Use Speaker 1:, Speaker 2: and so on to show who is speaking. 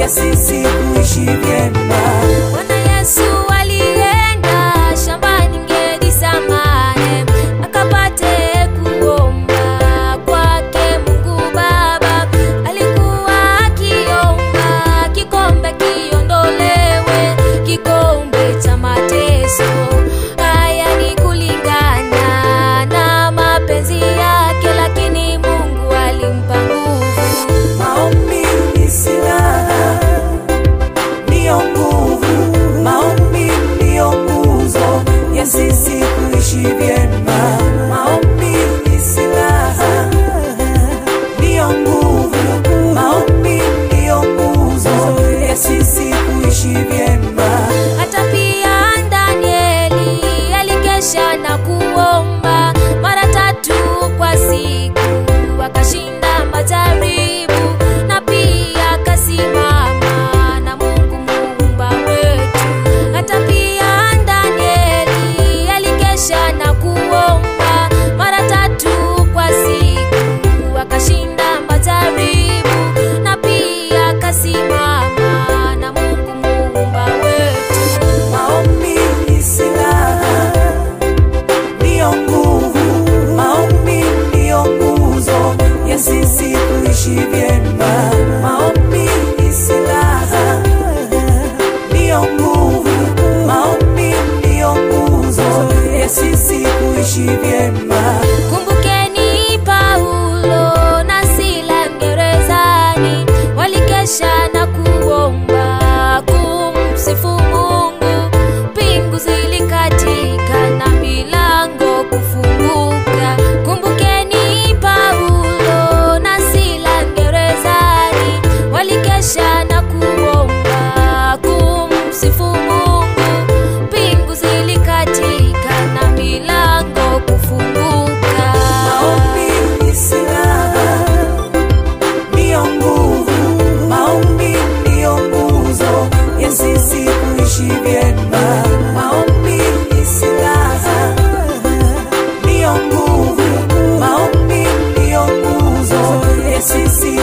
Speaker 1: Sisi kuishi vyema.
Speaker 2: Bwana Yesu alienda shambani Gethsemane akapate kuomba kwake Mungu Baba. Alikuwa akiomba kikombe kiondolewe, kikombe cha mateso. Haya ni kulingana na mapenzi yake, lakini Mungu alimpa nguvu.
Speaker 1: Maombi ni silaha, ndio nguvu. Maombi ndio nguzo ya sisi kuishi vyema. Maombi ni silaha, ndio nguvu. Maombi ndio nguzo ya sisi kuishi vyema.
Speaker 2: Hata pia Danieli alikesha na kuomba mara 3 kwa siku, akashinda majaribu na pia akasimama na Mungu Muumba wetu. Hata pia Danieli alikesha na kuomba mara 3 kwa siku, akashinda majaribu na pia akasimama na Mungu Muumba wetu.
Speaker 1: Maombi ni silaha, ndio nguvu. Maombi ndio nguzo ya sisi kuishi vyema. Maombi ni silaha, ndio nguvu. Maombi ndio nguzo ya sisi kuishi vyema.
Speaker 2: Kumbukeni Paulo na Sila gerezani, walikesha na kuomba kumsifu Mungu. Pingu zilikatika na milango kufunguka. Kumbukeni Paulo na Sila gerezani, walikesha na kuomba kumsifu Mungu. Pingu zilikatika na milango kufunguka.
Speaker 1: Maombi ni silaha, ndio nguvu. Maombi ndio nguzo ya sisi kuishi vyema. Maombi ni silaha, ndio nguvu. Maombi ndio nguzo ya sisi